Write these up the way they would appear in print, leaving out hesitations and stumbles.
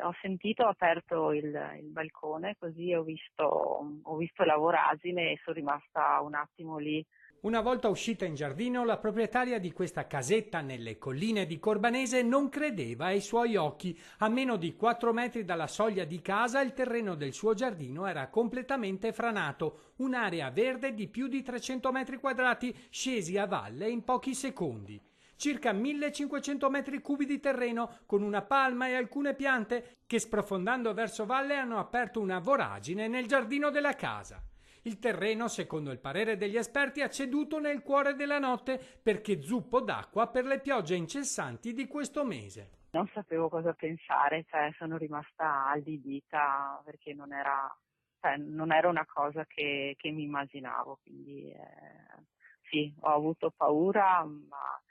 ho sentito, ho aperto il balcone, così ho visto la voragine e sono rimasta un attimo lì. Una volta uscita in giardino, la proprietaria di questa casetta nelle colline di Corbanese non credeva ai suoi occhi. A meno di 4 metri dalla soglia di casa, il terreno del suo giardino era completamente franato, un'area verde di più di 300 metri quadrati scesi a valle in pochi secondi. Circa 1500 metri cubi di terreno con una palma e alcune piante che, sprofondando verso valle, hanno aperto una voragine nel giardino della casa. Il terreno, secondo il parere degli esperti, ha ceduto nel cuore della notte perché zuppo d'acqua per le piogge incessanti di questo mese. Non sapevo cosa pensare, sono rimasta allibita perché non era una cosa che mi immaginavo, quindi sì, ho avuto paura, ma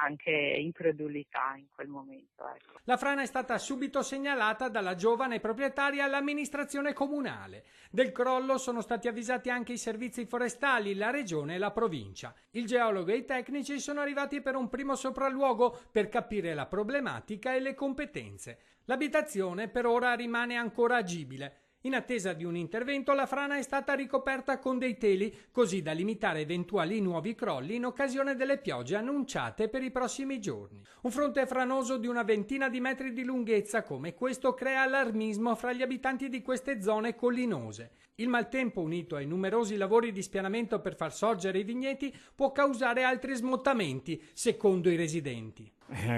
anche incredulità in quel momento. Ecco. La frana è stata subito segnalata dalla giovane proprietaria all'amministrazione comunale. Del crollo sono stati avvisati anche i servizi forestali, la regione e la provincia. Il geologo e i tecnici sono arrivati per un primo sopralluogo per capire la problematica e le competenze. L'abitazione per ora rimane ancora agibile. In attesa di un intervento, la frana è stata ricoperta con dei teli, così da limitare eventuali nuovi crolli in occasione delle piogge annunciate per i prossimi giorni. Un fronte franoso di una ventina di metri di lunghezza come questo crea allarmismo fra gli abitanti di queste zone collinose. Il maltempo, unito ai numerosi lavori di spianamento per far sorgere i vigneti, può causare altri smottamenti, secondo i residenti.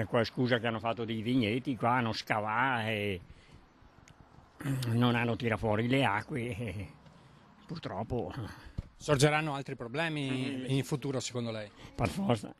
Qua scusa che hanno fatto dei vigneti, qua hanno scavato e non hanno tirato fuori le acque e purtroppo Sorgeranno altri problemi in futuro, secondo lei? per forza.